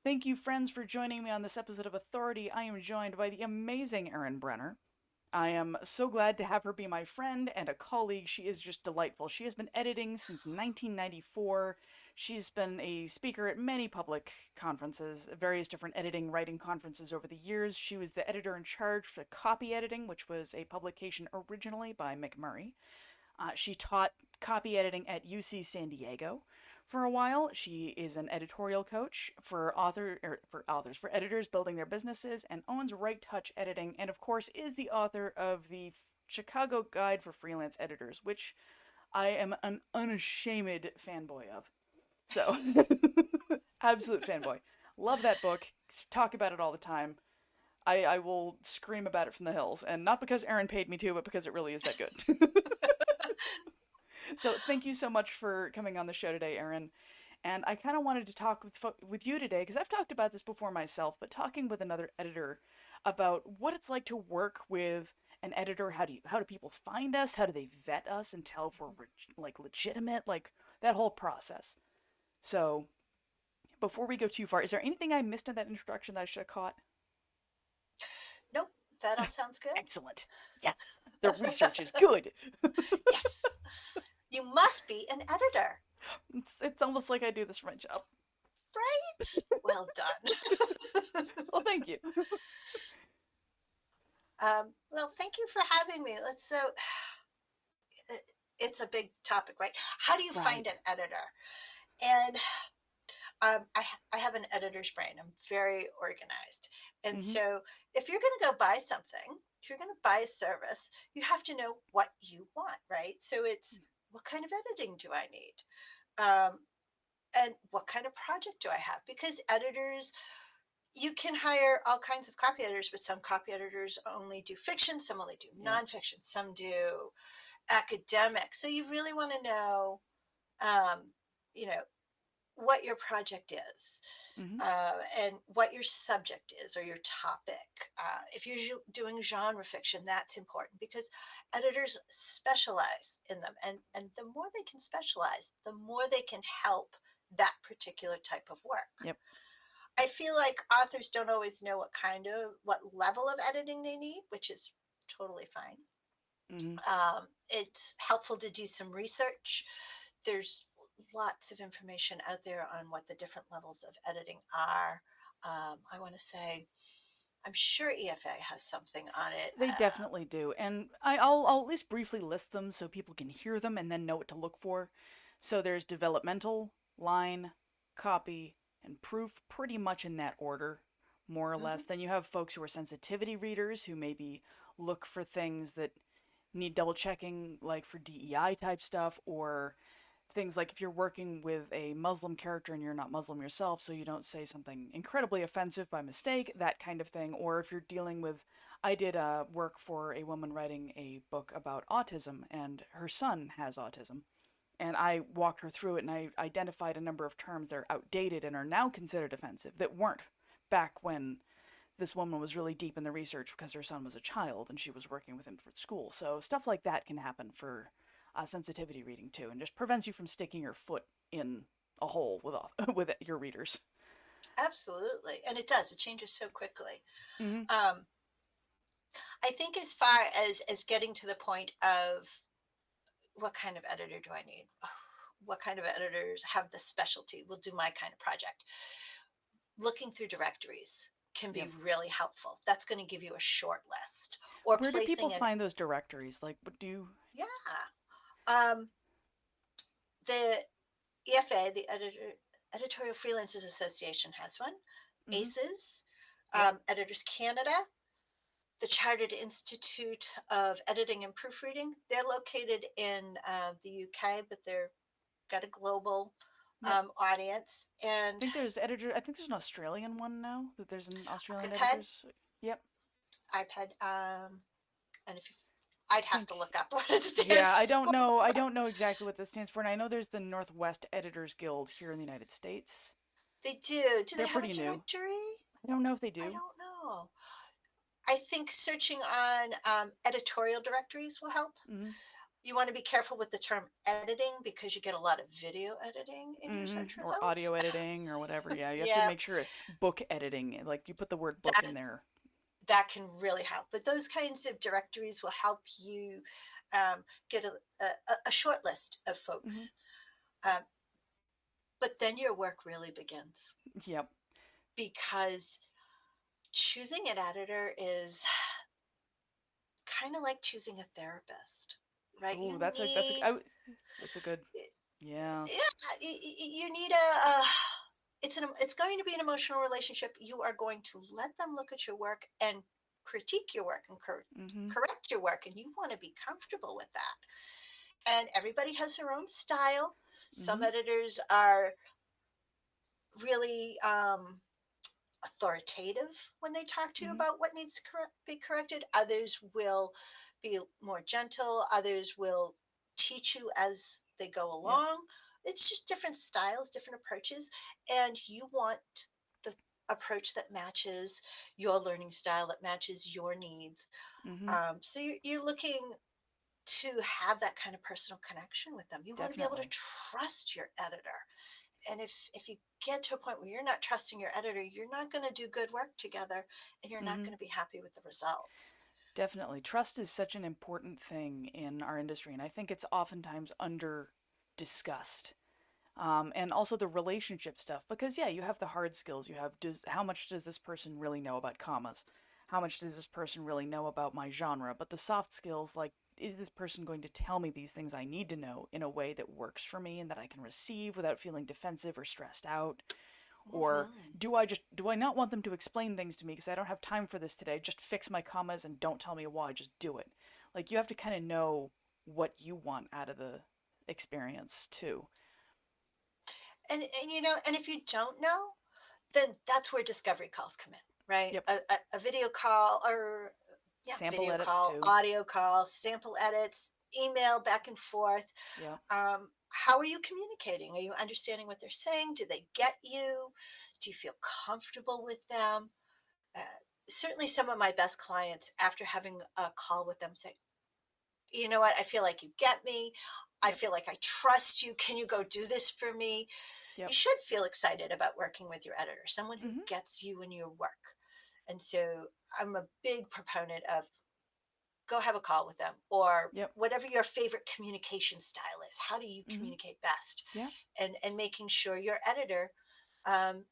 Thank you, friends, for joining me on this episode of Authority. I am joined by the amazing Erin Brenner. I am so glad to have her be my friend and a colleague. She is just delightful. She has been editing since 1994. She's been a speaker at many public conferences, various different editing, writing conferences over the years. She was the editor in charge for Copy Editing, which was a publication originally by McMurray. She taught copy editing at UC San Diego for a while. She is an editorial coach for editors building their businesses, and owns Right Touch Editing, and of course is the author of the Chicago Guide for Freelance Editors, which I am an unashamed fanboy of. So, absolute fanboy. Love that book. Talk about it all the time. I will scream about it from the hills, and not because Erin paid me to, but because it really is that good. So thank you so much for coming on the show today, Erin. And I kind of wanted to talk with you today because I've talked about this before myself, but talking with another editor about what it's like to work with an editor. How do people find us? How do they vet us and tell if we're like legitimate? Like that whole process. So before we go too far, is there anything I missed in that introduction that I should have caught? Nope, that all sounds good. Excellent. Yes, the research is good. Yes, you must be an editor, It's almost like I do this for my job. right? Well done. Well, thank you. Well, thank you for having me. It's a big topic, right? How do you Right. find an editor? And I have an editor's brain. I'm very organized. And Mm-hmm. so if you're going to go buy something, if you're going to buy a service, you have to know what you want, right? So it's what kind of editing do I need? Um, and what kind of project do I have? Because editors, you can hire all kinds of copy editors, but some copy editors only do fiction, some only do Yeah. nonfiction, some do academic. So you really want to know, um, you know, what your project is, Mm-hmm. and what your subject is or your topic. If you're doing genre fiction, that's important because editors specialize in them, and the more they can specialize, the more they can help that particular type of work. Yep. I feel like authors don't always know what level of editing they need, which is totally fine. Mm-hmm. It's helpful to do some research. There's lots of information out there on what the different levels of editing are. I want to say, I'm sure EFA has something on it. They definitely do, and I'll at least briefly list them so people can hear them and then know what to look for. So there's developmental, line, copy, and proof, pretty much in that order, more or less. Mhm. Then you have folks who are sensitivity readers who maybe look for things that need double checking, like for DEI type stuff, or things like if you're working with a Muslim character and you're not Muslim yourself, so you don't say something incredibly offensive by mistake, that kind of thing. Or if you're dealing with, I did work for a woman writing a book about autism, and her son has autism. And I walked her through it and I identified a number of terms that are outdated and are now considered offensive that weren't back when this woman was really deep in the research because her son was a child and she was working with him for school. So stuff like that can happen for sensitivity reading too, and just prevents you from sticking your foot in a hole with with your readers. Absolutely, and it does. It changes so quickly. Mm-hmm. Um, I think as far as getting to the point of what kind of editor do I need? What kind of editors have the specialty? Will do my kind of project. Looking through directories can be Yep. really helpful. That's going to give you a short list or Where do people placing an find those directories? Like, what do you? yeah. Um, the EFA, the Editorial Freelancers Association, has one. Mm-hmm. ACES, Yep. Editors Canada, the Chartered Institute of Editing and Proofreading. They're located in the UK, but they've got a global Yep. audience. I And think there's editor. I think there's an Australian one now. That there's an Australian iPad, editors. Yep. iPad, and if you, I'd I have think. to look up what it Yeah, stands I don't for. know. I don't know exactly what this stands for, and I know there's the Northwest Editors Guild here in the United States. They do. Do they They're have a pretty new. directory? I don't know if they I do. don't know. I think searching on editorial directories will help. Mm-hmm. You want to be careful with the term editing because you get a lot of video editing in your search Or results. audio editing or whatever. Yeah, you have to Yeah, make sure book editing, like you put the word book that in there. that can really help. But those kinds of directories will help you get a short list of Hmm. folks. Um, but then your work really begins Yep. because choosing an editor is kind of like choosing a therapist, right? Ooh, that's a good. Yeah. Yeah, you need a it's going to be an emotional relationship. You are going to let them look at your work and critique your work and Hmm. correct your work, and you want to be comfortable with that. And everybody has their own style. Some Hmm. editors are really authoritative when they talk to you Hmm. about what needs to be corrected. Others will be more gentle. Others will teach you as they go Yep. along. It's just different styles, different approaches, and you want the approach that matches your learning style, that matches your needs. Hmm. So you're looking to have that kind of personal connection with them. You want to be able to Definitely. trust your editor, and if you get to a point where you're not trusting your editor, you're not going to do good work together, and you're not Hmm. going to be happy with the results. Definitely. Trust is such an important thing in our industry, and I think it's oftentimes under discussed. And also the relationship stuff, because yeah, you have the hard skills. You have how much does this person really know about commas? How much does this person really know about my genre? But the soft skills, like, is this person going to tell me these things I need to know in a way that works for me and that I can receive without feeling defensive or stressed out? Or Hmm. do I not want them to explain things to me because I don't have time for this today? Just fix my commas and don't tell me why, just do it. Like, you have to kind of know what you want out of the experience too. And and if you don't know, then that's where discovery calls come in, right? Yep. A video call, or yeah, Sample video edits call, too. audio call, sample edits, email back and forth. Yep. How are you communicating? Are you understanding what they're saying? Do they get you? Do you feel comfortable with them? Uh, Certainly, some of my best clients, after having a call with them, say, you know what, I feel like you get me. I Yep. feel like I trust you. Can you go do this for me? You Yep. should feel excited about working with your editor, someone who Mhm. gets you in your work. And so I'm a big proponent of go have a call with them, or Yep. whatever your favorite communication style is. How do you Mhm. communicate best? Yep. And making sure your editor um,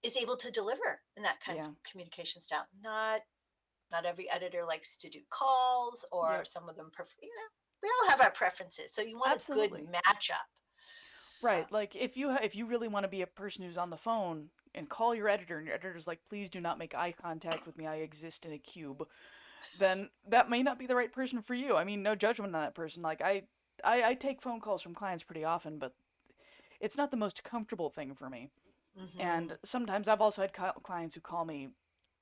is able to deliver in that kind of Yeah. communication style. Not every editor likes to do calls, or Yep. some of them prefer. We all have our preferences, so you want a good Absolutely. matchup. Right. Like, if you really want to be a person who's on the phone and call your editor and your editor's like, "Please do not make eye contact with me. I exist in a cube." Then that may not be the right person for you. I mean, no judgment on that person. Like, I take phone calls from clients pretty often, but it's not the most comfortable thing for me. Hmm. And sometimes I've also had clients who call me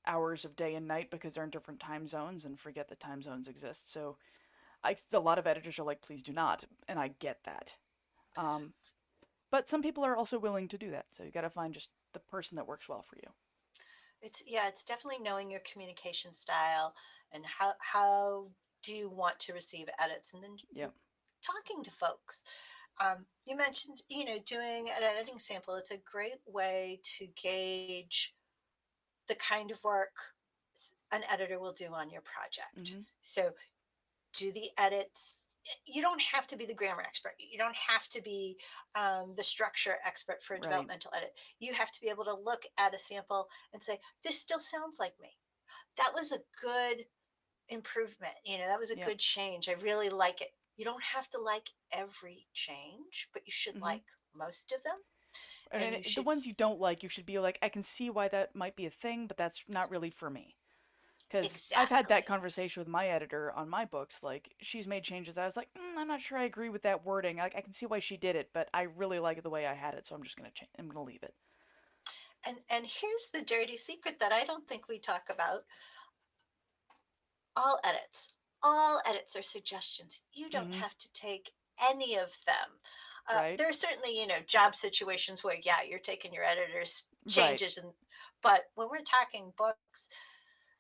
hours of day and night because they're in different time zones and forget that time zones exist. So a lot of editors are like, please do not, and I get that. Um, but some people are also willing to do that, so you got to find just the person that works well for you. It's definitely knowing your communication style, and how do you want to receive edits, and then Yep. talking to folks. You mentioned, doing an editing sample. It's a great way to gauge the kind of work an editor will do on your project. Mm-hmm. So, do the edits. You don't have to be the grammar expert. You don't have to be the structure expert for a Right. developmental edit. You have to be able to look at a sample and say, this still sounds like me. That was a good improvement. That was a Yep. good change. I really like it. You don't have to like every change, but you should Mm-hmm. like most of them. And And you the should, ones you don't like, you should be like, I can see why that might be a thing, but that's not really for me. Because I've had that exactly. conversation with my editor on my books. Like, she's made changes that I was like, I'm not sure I agree with that wording. I can see why she did it, but I really like it the way I had it, so I'm just gonna I'm gonna leave it. And here's the dirty secret that I don't think we talk about. All edits. All edits are suggestions. You don't Mm-hmm. have to take any of them. Right. There are certainly, job situations where, yeah, you're taking your editor's Right. changes, but when we're talking books,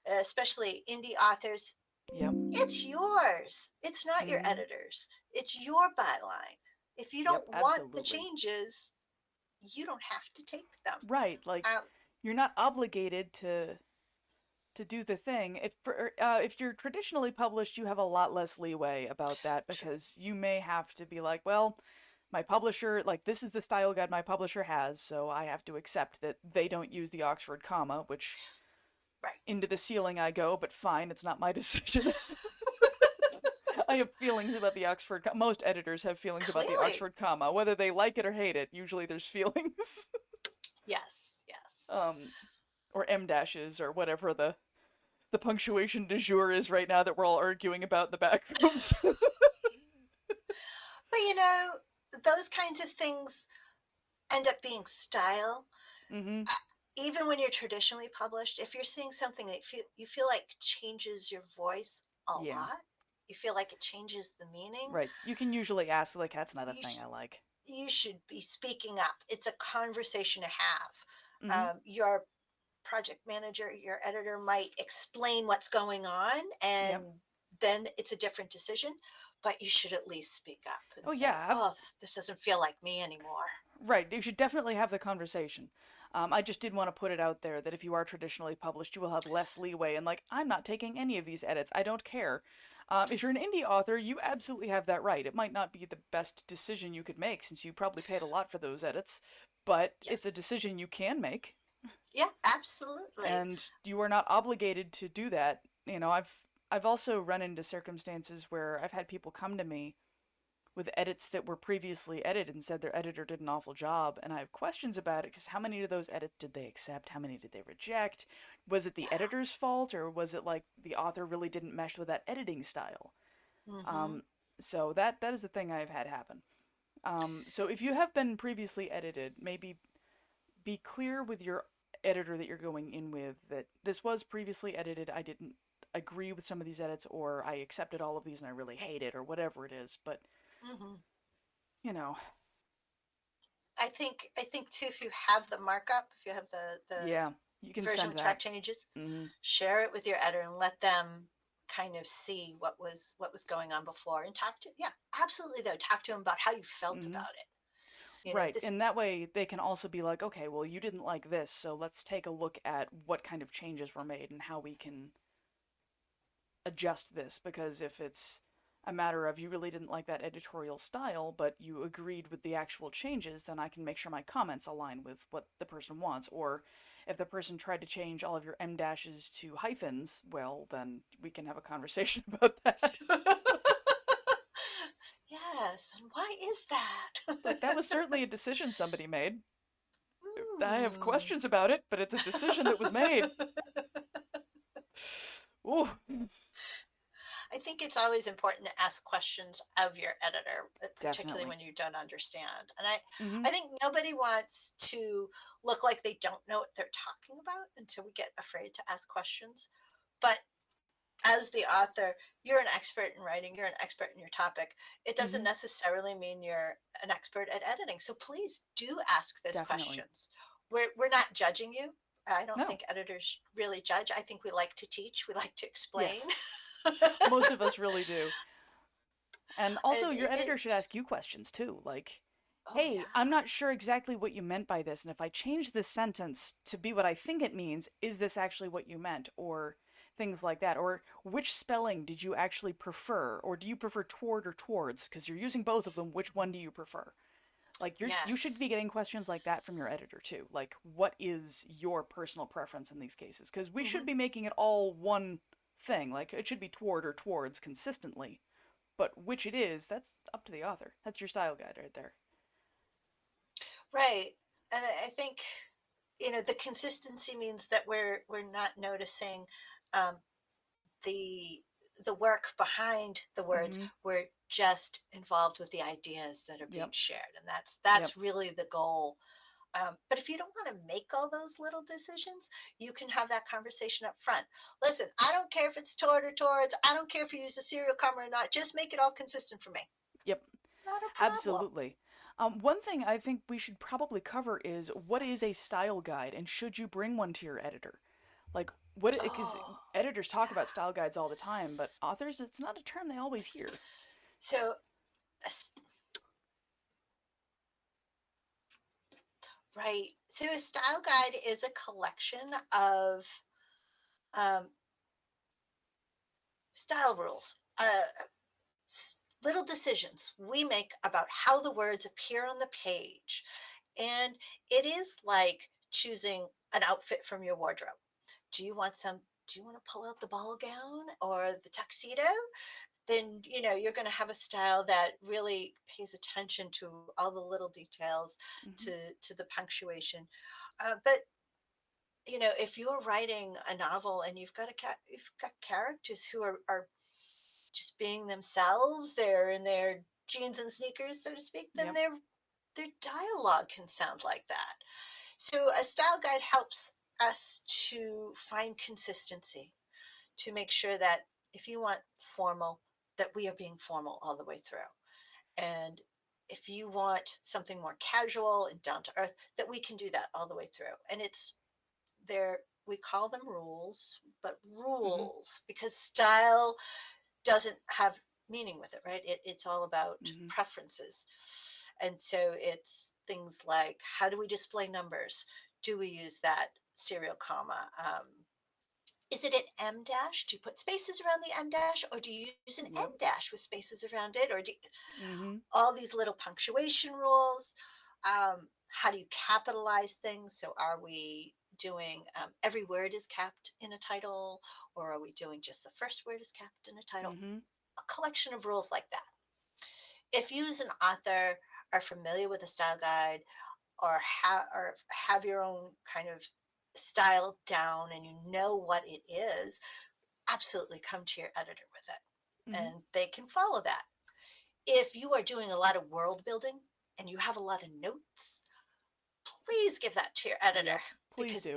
especially indie authors, Yep. It's yours. It's not your Hmm. editor's. It's your byline. If you Yep, don't want the absolutely. changes, you don't have to take them. Right, like Um, you're not obligated to do the thing. If you're traditionally published, you have a lot less leeway about that True. because you may have to be like, well, my publisher, like this is the style guide my publisher has, so I have to accept that they don't use the Oxford comma, which Right. into the ceiling I go, but fine, it's not my decision. I have feelings about the Oxford most editors have feelings about the Clearly. Oxford comma, whether they like it or hate it. Usually there's feelings. Yes. Yes. um or M dashes or whatever the punctuation du jour is right now that we're all arguing about in the back rooms. But those kinds of things end up being style. Mhm. Uh, Even when you're traditionally published, if you're seeing something that you feel like changes your voice a Yeah. lot, you feel like it changes the meaning, Right. You can usually ask like that's not a you thing I like. you should be speaking up. It's a conversation to have. Mhm. Your project manager, your editor might explain what's going on, and Yep. then it's a different decision. But you should at least speak up and Oh say, yeah, "Oh, this doesn't feel like me anymore." right. You should definitely have the conversation. I just did want to put it out there that if you are traditionally published, you will have less leeway. And like, I'm not taking any of these edits. I don't care. If you're an indie author, you absolutely have that right. It might not be the best decision you could make since you probably paid a lot for those edits, but it's a Yes. decision you can make, Yeah, absolutely. and you are not obligated to do that. I've also run into circumstances where I've had people come to me with edits that were previously edited and said their editor did an awful job, and I have questions about it because how many of those edits did they accept? How many did they reject? Was it the Yeah. editor's fault, or was it like the author really didn't mesh with that editing style? Hmm. Um, so that is the thing I've had happen. So if you have been previously edited, maybe be clear with your editor that you're going in with that this was previously edited. I didn't agree with some of these edits, or I accepted all of these and I really hate it, or whatever it is. But Hmm. you know, I think too, if you have the markup, if you have the yeah, you can version send with track that. changes, Hmm. share it with your editor and let them kind of see what was going on before, and talk to, yeah, absolutely, though, talk to them about how you felt Hmm. about it. Right, This. and that way they can also be like, okay, well, you didn't like this, so let's take a look at what kind of changes were made and how we can adjust this. Because if it's a matter of you really didn't like that editorial style, but you agreed with the actual changes, then I can make sure my comments align with what the person wants. Or if the person tried to change all of your M dashes to hyphens, well, then we can have a conversation about that. Yes, and why is Like, that that? was certainly a decision somebody made. I have Hmm. questions about it, but it's a decision that was made. Ooh, I think it's always important to ask questions of your editor, particularly definitely. when you don't understand. And I, Hmm. I think nobody wants to look like they don't know what they're talking about until we get afraid to ask questions. But as the author, you're an expert in writing, you're an expert in your topic. It doesn't Hmm. necessarily mean you're an expert at editing. So please do ask those Definitely. questions. We're not judging you. I don't No. think editors really judge. I think we like to teach, we like to explain. Yes. Most of us really do. And And also, your editor should ask it's, you questions too. Like, oh, hey, yeah. I'm not sure exactly what you meant by this, and if I change this sentence to be what I think it means, is this actually what you meant? Or things like that. Or which spelling did you actually prefer? Or do you prefer toward or towards? Because you're using both of them. Which one do you prefer? Like you should be Yes. getting questions like that from your editor too. Like what is your personal preference in these cases? Because we Hmm. should be making it all one thing. Like it should be toward or towards consistently. But which it is, that's up to the author. That's your style guide right there. Right. And I think, the consistency means that we're not noticing um, the the work behind the words. Mm-hmm. We're just involved with the ideas that are being Yep. shared, and that's Yep. that's really the goal. But if you don't want to make all those little decisions, you can have that conversation up front. Listen, I don't care if it's toward or towards. I don't care if you use a serial comma or not. Just make it all consistent for me. Yep. Not a problem. Absolutely. One thing I think we should probably cover is what is a style guide and should you bring one to your editor? Like, What because Oh, editors talk about yeah. style guides all the time, but authors, it's not a term they always hear. So, a s- right. So a style guide is a collection of um, style rules, little decisions we make about how the words appear on the page. And it is like choosing an outfit from your wardrobe. Do you want some? Do you want to pull out the ball gown or the tuxedo? Then you're going to have a style that really pays attention to all the little details, Hmm. to the punctuation. But if you're writing a novel and you've got characters who are just being themselves, they're in their jeans and sneakers, so to speak, then Yep. their dialogue can sound like that. So a style guide helps us to find consistency, to make sure that if you want formal, that we are being formal all the way through. And if you want something more casual and down to earth, that we can do that all the way through. And it's there, we call them rules, but Hmm. rules because style doesn't have meaning with it, right? It's all about Hmm. preferences. And so it's things like, how do we display numbers? Do we use that serial comma? Is it an M dash? Do you put spaces around the M dash, or do you use an N Yep. dash with spaces around it, or Hmm. all these little punctuation rules? How do you capitalize things? So are we doing every word is capped in a title, or are we doing just the first word is capped in a title? Hmm. A collection of rules like that. If you as an author are familiar with a style guide, or have your own kind of style down and you know what it is, absolutely come to your editor with it Hmm. and they can follow that. If you are doing a lot of world building and you have a lot of notes, please give that to your editor Yep. Please because do.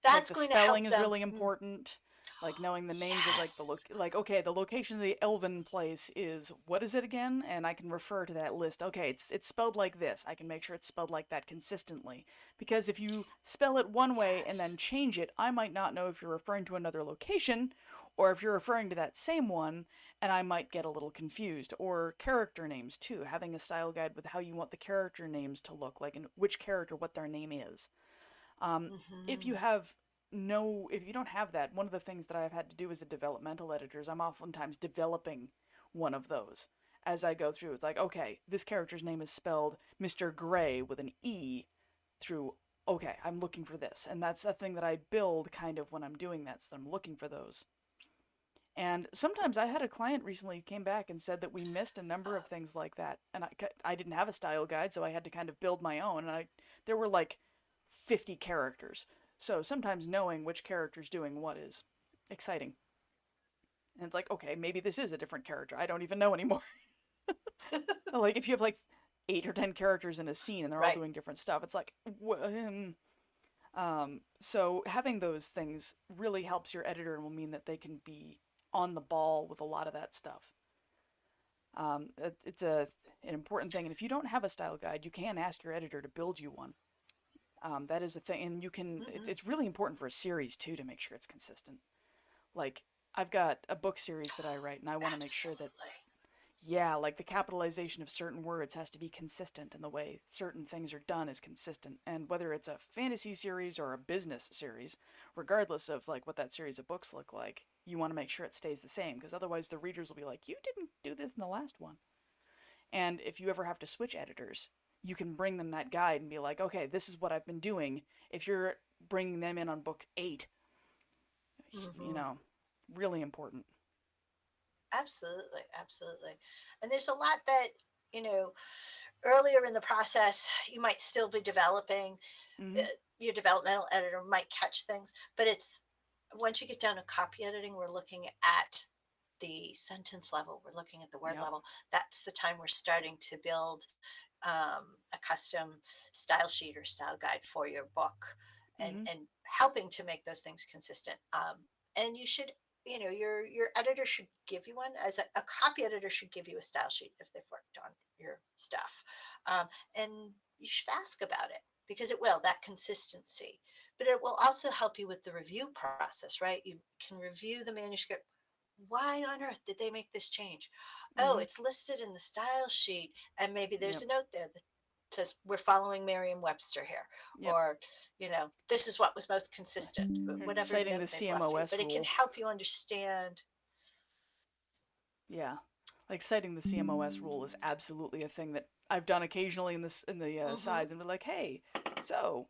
Like that's the going to spelling help is them. really important. Like knowing the names of like Yes. like okay, the location of the elven place is what is it again? And I can refer to that list. Okay, it's spelled like this. I can make sure it's spelled like that consistently. Because if you spell it one way and then Yes. change it, I might not know if you're referring to another location or if you're referring to that same one, and I might get a little confused. Or character names too, having a style guide with how you want the character names to look, like in which character what their name is. Um, if you Hmm. have if you don't have that, one of the things that I've had to do as a developmental editor is I'm oftentimes developing one of those as I go through. It's like, okay, this character's name is spelled Mr. Gray with an E through, okay, I'm looking for this. And that's a thing that I build kind of when I'm doing that, so I'm looking for those. And sometimes I had a client recently who came back and said that we missed a number of things like that. And I didn't have a style guide, so I had to kind of build my own. And there were like 50 characters. So sometimes knowing which character's doing what is exciting. And it's like, okay, maybe this is a different character. I don't even know anymore. Like if you have like 8 or 10 characters in a scene and they're all Right. doing different stuff, it's like, so having those things really helps your editor and will mean that they can be on the ball with a lot of that stuff. It's an important thing, and if you don't have a style guide, you can ask your editor to build you one. That is a thing, and you can. Hmm. It's really important for a series too to make sure it's consistent. Like I've got a book series that I write, and I want to make sure that Absolutely. yeah, like the capitalization of certain words has to be consistent, and the way certain things are done is consistent. And whether it's a fantasy series or a business series, regardless of like what that series of books look like, you want to make sure it stays the same, because otherwise the readers will be like, "You didn't do this in the last one." And if you ever have to switch editors, you can bring them that guide and be like, "Okay, this is what I've been doing." If you're bringing them in on book 8, you Hmm. know, really important. Absolutely. Absolutely. And there's a lot that, you know, earlier in the process, you might still be developing. uh, Mhm. Your developmental editor might catch things, but it's once you get down to copy editing, we're looking at the sentence level, we're looking at the word Yep. level. That's the time we're starting to build a custom style sheet or style guide for your book, Mhm. and helping to make those things consistent. And you should, your editor should give you one. As a copy editor should give you a style sheet if they've worked on your stuff, um, and you should ask about it. because it will, that consistency. But it will also help you with the review process, right? You can review the manuscript. Why on earth did they make this change? Oh, Mm-hmm. it's listed in the style sheet, and maybe there's Yep. a note there that says we're following Merriam-Webster here, Yep. or this is what was most consistent, Or whatever citing the note they've left for you. CMOS But it can rule. help you understand. Yeah. Like citing the CMOS rule is absolutely a thing that I've done occasionally in the Mm-hmm. sides and be like, hey, so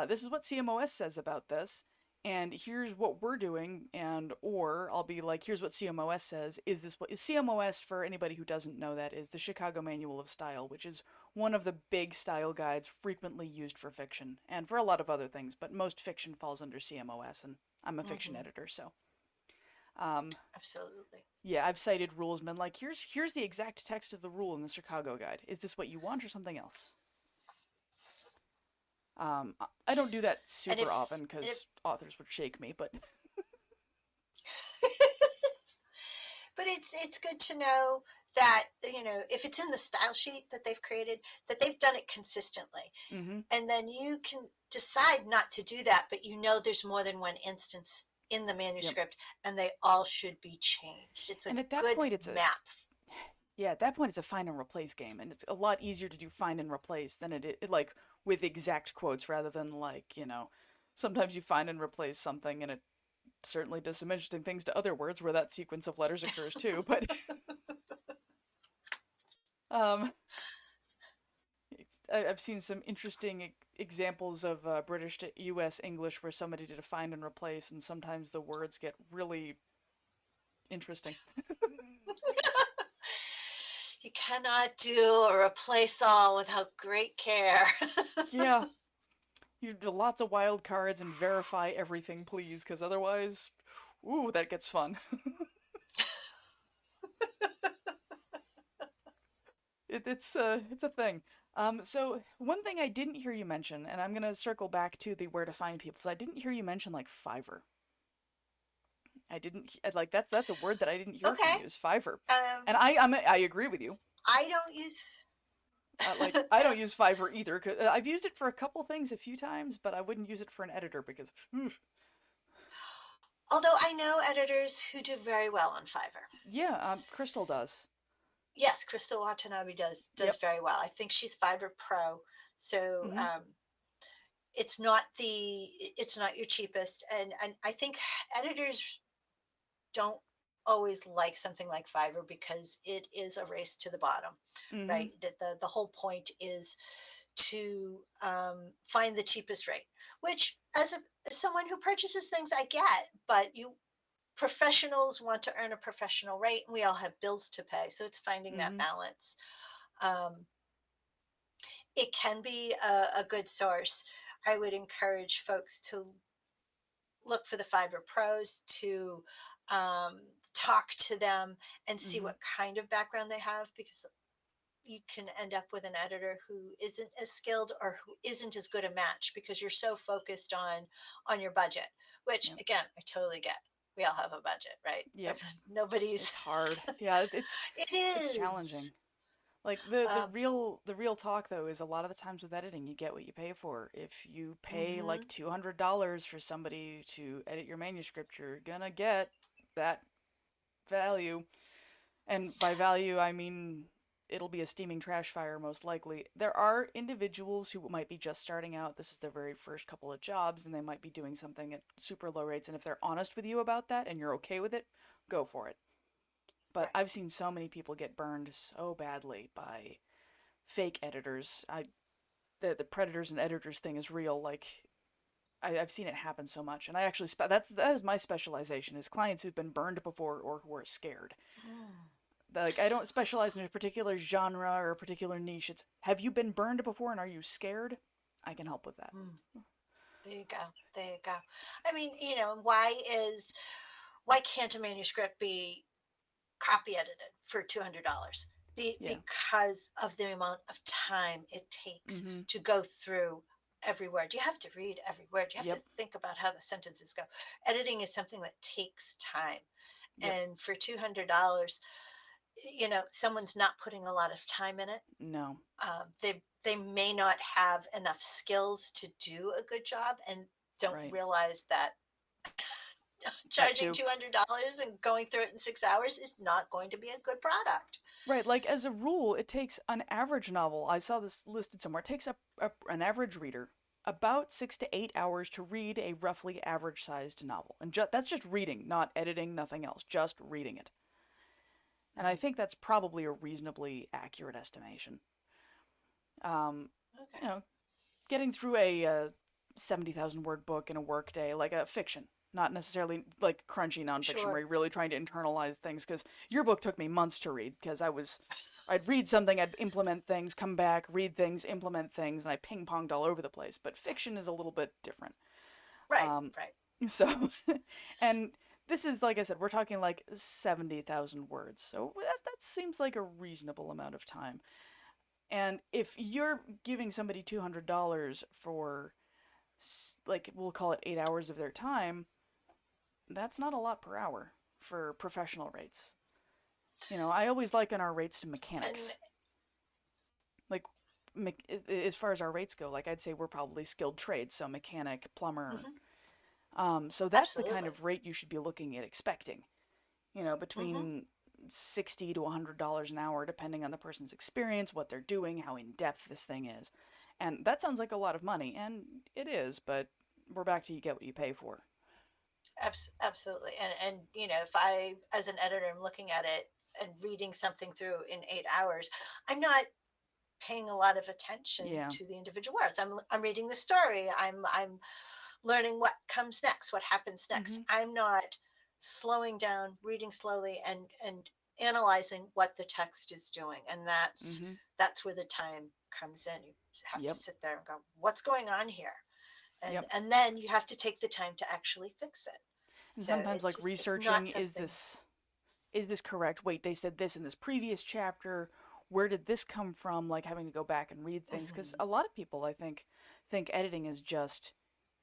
this is what CMOS says about this, and here's what we're doing, and or I'll be like, here's what CMOS says. Is this what is CMOS? For anybody who doesn't know, that is the Chicago Manual of Style, which is one of the big style guides frequently used for fiction and for a lot of other things, but most fiction falls under CMOS, and I'm a fiction Mm-hmm. editor, so um, Absolutely. yeah, I've cited rules and been like, here's the exact text of the rule in the Chicago Guide. Is this what you want or something else? I don't do that And super if often and if because authors would shake me, but but it's good to know that if it's in the style sheet that they've created, that they've done it consistently, mm-hmm. and then you can decide not to do that, but there's more than one instance in the Yep. manuscript, and they all should be changed. It's a And at that good point, map. yeah, at that point it's a find and replace game, and it's a lot easier to do find and replace than it like with exact quotes rather than like sometimes you find and replace something and it certainly does some interesting things to other words where that sequence of letters occurs too, but um I've seen some interesting examples of British to U.S. English where somebody did a find and replace, and sometimes the words get really interesting. You cannot do a replace all without great care. Yeah, you do lots of wild cards and verify everything, please, because otherwise, ooh, that gets fun. It's a thing. So one thing I didn't hear you mention, and I'm gonna circle back to the where to find people. So I didn't hear you mention like Fiverr. I didn't like that's a word that I didn't hear from Okay. you is Fiverr, um and I agree with you. I don't use Like I don't use Fiverr either. Cause I've used it for a couple things a few times, but I wouldn't use it for an editor because although I know editors who do very well on Fiverr. yeah, Crystal does. Yes, Crystal Watanabe does Yep. very well. I think she's Fiverr Pro, so Mm-hmm. it's not your cheapest, and I think editors don't always like something like Fiverr because it is a race to the bottom, Mm-hmm. right? The whole point is to find the cheapest rate, which as someone who purchases things, I get, but you professionals want to earn a professional rate, and we all have bills to pay, so it's finding that Mm-hmm. balance. Um, it can be a good source. I would encourage folks to look for the Fiverr pros, to um, talk to them and see Mm-hmm. what kind of background they have, because you can end up with an editor who isn't as skilled or who isn't as good a match because you're so focused on your budget, which Yep. again I totally get. We all have a budget, right? Yep. Nobody's. It's hard. Yeah, It it's is. challenging. Like the um, real talk though is a lot of the times with editing you get what you pay for. If you pay mhm. like $200 for somebody to edit your manuscript, you're gonna get that value. And by value I mean it'll be a steaming trash fire most likely. There are individuals who might be just starting out. This is their very first couple of jobs and they might be doing something at super low rates, and if they're honest with you about that and you're okay with it, go for it. But Right. I've seen so many people get burned so badly by fake editors. The predators and editors thing is real. Like I've seen it happen so much, and I actually that is my specialization is clients who've been burned before or who are scared. Mm, Like I don't specialize in a particular genre or a particular niche. It's have you been burned before and are you scared? I can help with that. mm. There you go. There you go. I mean, why can't a manuscript be copy edited for $200? Yeah. Because of the amount of time it takes Mm-hmm. to go through every word. You have to read every word. You have to Yep. think about how the sentences go. Editing is something that takes time. Yep. And for $200, someone's not putting a lot of time in it. No. They may not have enough skills to do a good job and don't Right. realize that That charging too. $200 and going through it in 6 hours is not going to be a good product. Right, like as a rule, it takes an average novel. I saw this listed somewhere. It takes an average reader about 6 to 8 hours to read a roughly average-sized novel, and that's just reading, not editing, nothing else, just reading it. And I Mhm. think that's probably a reasonably accurate estimation. Um, you Okay. know, getting through a 70,000 word book in a workday, like a fiction, not necessarily like crunchy nonfiction Sure. where you're really trying to internalize things. Because your book took me months to read because I'd read something, I'd implement things, come back, read things, implement things, and I ping ponged all over the place. But fiction is a little bit different. Right. Um, Right. so, and this is, like I said, we're talking like 70,000 words. So that seems like a reasonable amount of time. And if you're giving somebody $200 for, like, we'll call it 8 hours of their time, that's not a lot per hour for professional rates. I always liken our rates to And mechanics. Like, as far as our rates go, like, I'd say we're probably skilled trades, so mechanic, plumber. mhm, So that's the kind absolutely. of rate you should be looking at expecting. Hmm. Between $60 to $100 an hour, depending on the person's experience, what they're doing, how in depth this thing is. And that sounds like a lot of money, and it is, but we're back to you get what you pay for. Absolutely. And if I, as an editor, am looking at it and reading something through in 8 hours, I'm not paying a lot of attention Yeah. to the individual words. I'm reading the story. I'm learning what comes next, what happens next. Mm-hmm. I'm not slowing down, reading slowly, and analyzing what the text is doing. And Mm-hmm. that's where the time comes in. You have to Yep. sit there and go, what's going on here? and Yep. and then you have to take the time to actually fix it. And So sometimes it's like just it's researching, not is something. this correct? Wait, they said this in this previous chapter. Where did this come from? Like having to go back and read things, because Mhm. a lot of people, I think editing is just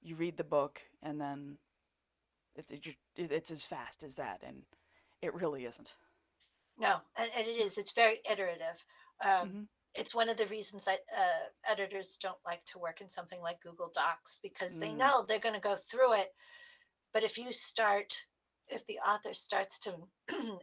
you read the book and then it's as fast as that, and it really isn't. No, and it is. It's very iterative. Um, Mm-hmm. it's one of the reasons that editors don't like to work in something like Google Docs because they Mm. know they're going to go through it. But if the author starts to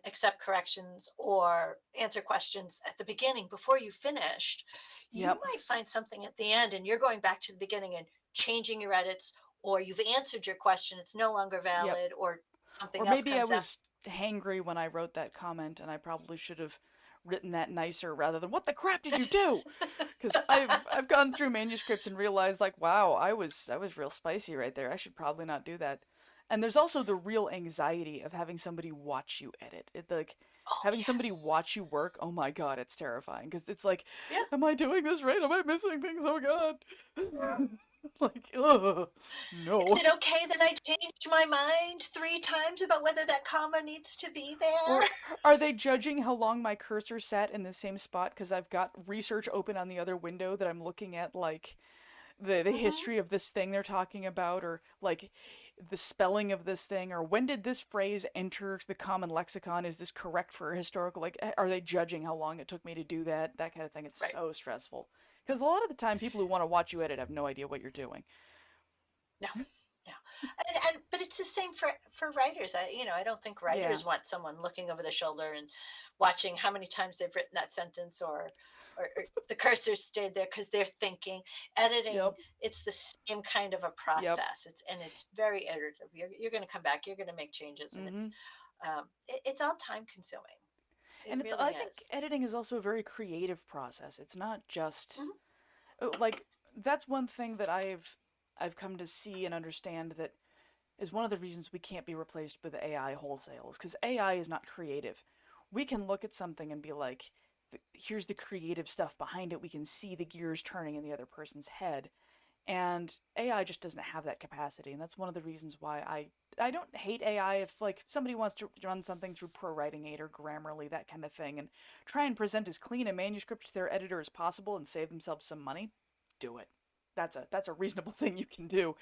accept corrections or answer questions at the beginning before you finished, you Yep. might find something at the end and you're going back to the beginning and changing your edits, or you've answered your question, it's no longer Yep. valid, or Or something else maybe I comes after. was hangry when I wrote that comment, and I probably should have written that nicer rather than "What the crap did you do?" Because I've gone through manuscripts and realized, like, wow, I was real spicy right there. I should probably not do that. And there's also the real anxiety of having somebody watch you edit. It like Oh, having somebody yes. watch you work. Oh my god, it's terrifying because it's like, Yeah. am I doing this right? Am I missing things? Oh god. Like, ugh, Is no. it okay that I changed my mind 3 times about whether that comma needs to be there? Or are they judging how long my cursor sat in the same spot because I've got research open on the other window that I'm looking at, like the Hmm. history of this thing they're talking about, or like the spelling of this thing, or when did this phrase enter the common lexicon? Is this correct for historical? Like, are they judging how long it took me to do that? That kind of thing. It's Right. so stressful because a lot of the time, people who want to watch you edit have no idea what you're doing. No. No. But it's the same for writers. I don't think Yeah. writers want someone looking over their shoulder and watching how many times they've written that sentence, or the cursor stayed there because they're thinking. Editing, Yep. it's the same kind of a Yep. process. It's very iterative. You're going to come back. You're going to make changes, and Mm-hmm. it's all time consuming. It And really I think is. editing is also a very creative process. It's not just Hmm. like that's one thing that I've come to see and understand that is one of the reasons we can't be replaced with AI wholesale is because AI is not creative. We can look at something and be like, here's the creative stuff behind it. We can see the gears turning in the other person's head. And AI just doesn't have that capacity, and that's one of the reasons why I don't hate AI if like somebody wants to run something through Pro Writing Aid or Grammarly, that kind of thing, and try and present as clean a manuscript to their editor as possible and save themselves some money. Do it. That's a reasonable thing you can do.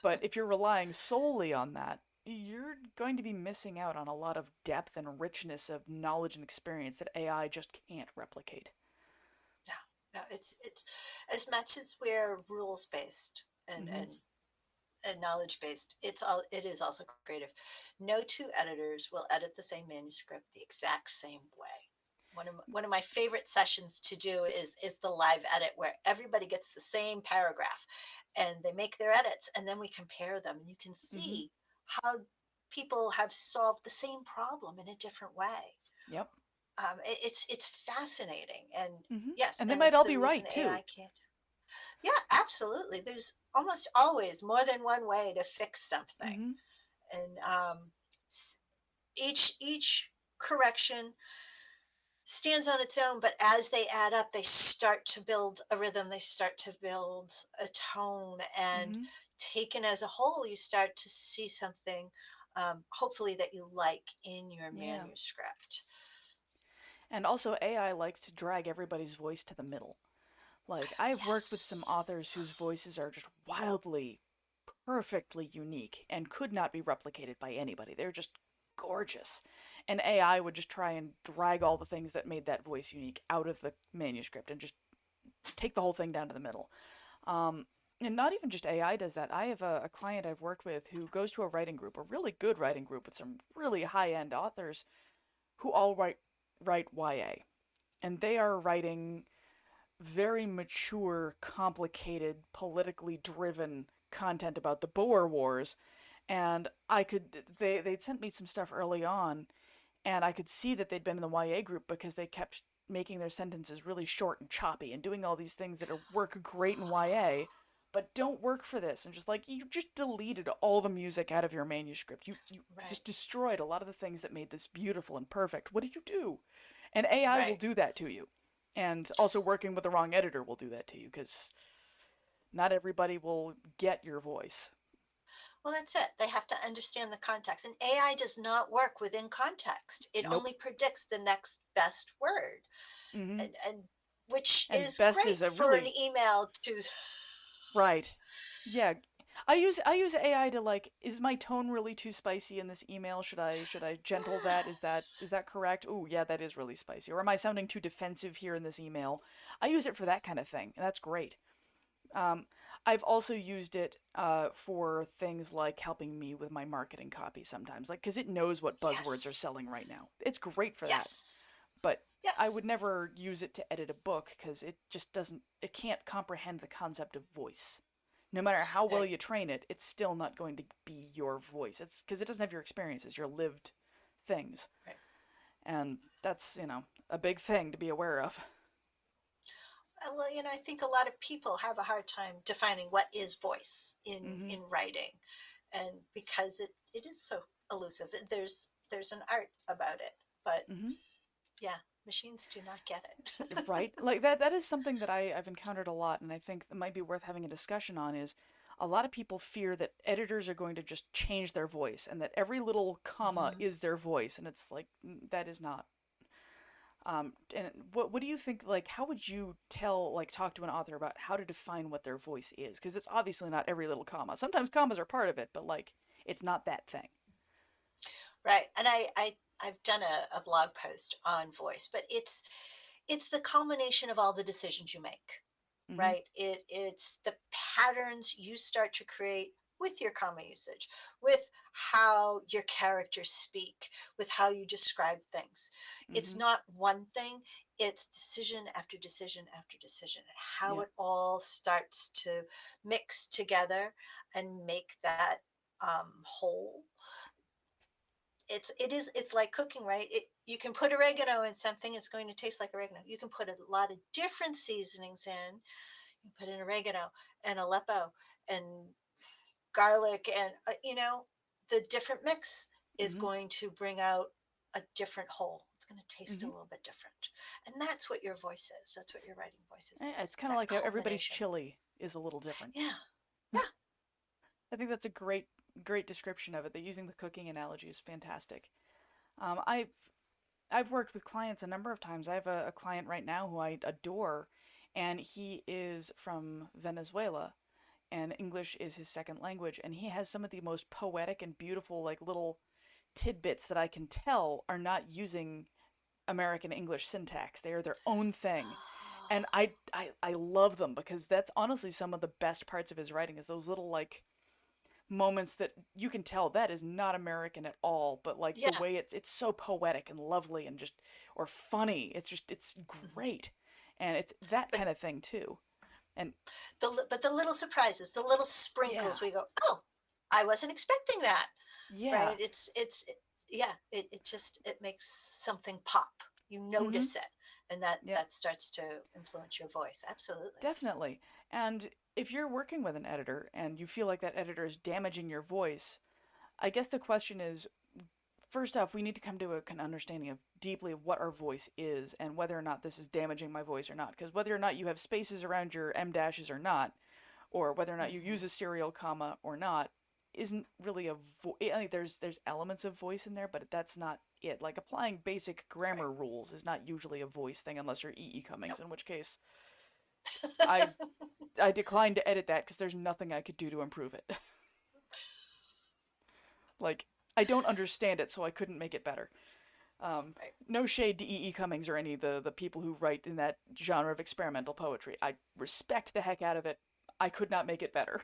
But if you're relying solely on that, you're going to be missing out on a lot of depth and richness of knowledge and experience that AI just can't replicate. No, no, it's as much as we're rules based Hmm. and knowledge based. It is also creative. No two editors will edit the same manuscript the exact same way. One of my favorite sessions to do is the live edit where everybody gets the same paragraph and they make their edits and then we compare them and you can Hmm. see how people have solved the same problem in a different way. Yep. It's fascinating, and Hmm. yes, And they and might it's all the be reason right too. AI can't. Yeah, absolutely. There's almost always more than one way to fix something, Hmm. and each correction stands on its own, but as they add up, they start to build a rhythm, they start to build a tone, and Hmm. taken as a whole, you start to see something, hopefully, that you like in your Yeah. manuscript. And also, AI likes to drag everybody's voice to the middle. Like, I've worked with some Yes. authors whose voices are just wildly, perfectly unique and could not be replicated by anybody. They're just gorgeous. And AI would just try and drag all the things that made that voice unique out of the manuscript and just take the whole thing down to the middle. Um, and not even just AI does that. I have a client I've worked with who goes to a writing group, a really good writing group with some really high end authors who all write YA. And they are writing very mature, complicated, politically driven content about the Boer Wars. And they'd sent me some stuff early on, and I could see that they'd been in the YA group because they kept making their sentences really short and choppy and doing all these things that work great in YA, but don't work for this. And just like, you just deleted all the music out of your manuscript. You Right, just destroyed a lot of the things that made this beautiful and perfect. What did you do? And AI will right. do that to you. And also, working with the wrong editor will do that to you because not everybody will get your voice. Well, that's it. They have to understand the context. And AI does not work within context. It Nope. only predicts the next best word. Hmm. And which And is best great is a for an really email to. right. Yeah. I use AI to, like, is my tone really too spicy in this email? Should I gentle that? Is that Yes. is that correct? Ooh, yeah, that is really spicy. Or am I sounding too defensive here in this email? I use it for that kind of thing, and that's great. Um, I've also used it for things like helping me with my marketing copy sometimes, like because it knows what buzzwords are Yes. selling right now. It's great for that. Yes. But I Yes. would never use it to edit a book because it just doesn't, it can't comprehend the concept of voice. No matter how well Right. you train it, it's still not going to be your voice. It's because it doesn't have your experiences, your lived things. Right. And that's, a big thing to be aware of. Well, I think a lot of people have a hard time defining what is voice Hmm. in writing, and because it is so elusive. There's an art about it, but Hmm. yeah, machines do not get it. Right? Like that is something that I've encountered a lot, and I think that might be worth having a discussion on is a lot of people fear that editors are going to just change their voice and that every little comma Hmm. is their voice, and it's like that is not. And what do you think? Like, how would you talk to an author about how to define what their voice is? Because it's obviously not every little comma. Sometimes commas are part of it, but like, it's not that thing. Right, and I've done a blog post on voice, but it's the culmination of all the decisions you make. Mm-hmm. Right? It's the patterns you start to create with your comma usage, with how your characters speak, with how you describe things. It's Mm-hmm. not one thing, it's decision after decision after decision, and how Yeah. it all starts to mix together and make that whole. It's like cooking, right? You can put oregano in something, it's going to taste like oregano. You can put a lot of different seasonings in. You put in oregano and Aleppo and garlic, and the different mix is Mm-hmm. going to bring out a different whole. It's going to taste a Mm-hmm. little bit different, and that's what your voice is. That's what your writing voice is. It's This kind of that like how everybody's culmination. chili is a little different. Yeah, yeah. I think that's a great description of it. That using the cooking analogy is fantastic. Um, I've I've worked with clients a number of times. I have a client right now who I adore, and he is from Venezuela, and English is his second language, and he has some of the most poetic and beautiful, like, little tidbits that I can tell are not using American English syntax. They are their own thing. And I love them because that's honestly some of the best parts of his writing is those little, like, moments that you can tell that is not American at all, but like the Yeah. way it's so poetic and lovely and just or funny. It's Mhm. great. And it's that But kind of thing too. And but the little surprises, the little yeah. sprinkles, we go, oh, I wasn't expecting that, Yeah. right? Yeah, it just it makes something pop. You Mhm. notice it, and that Yep. that starts to influence your voice. Absolutely. Definitely. And if you're working with an editor and you feel like that editor is damaging your voice, I guess the question is, first off, we need to come to an understanding of deeply of what our voice is and whether or not this is damaging my voice or not. Because whether or not you have spaces around your M dashes or not, or whether or not you use Hmm. a serial comma or not, isn't really a voice. I think there's elements of voice in there, but that's not it. Like applying basic Right. grammar rules is not usually a voice thing unless you're E. E. Cummings, Nope. in which case I I declined to edit that because there's nothing I could do to improve it. Like I don't understand it, so I couldn't make it better. Um, Right. no shade to E. E. Cummings or any of the people who write in that genre of experimental poetry. I respect the heck out of it. I could not make it better.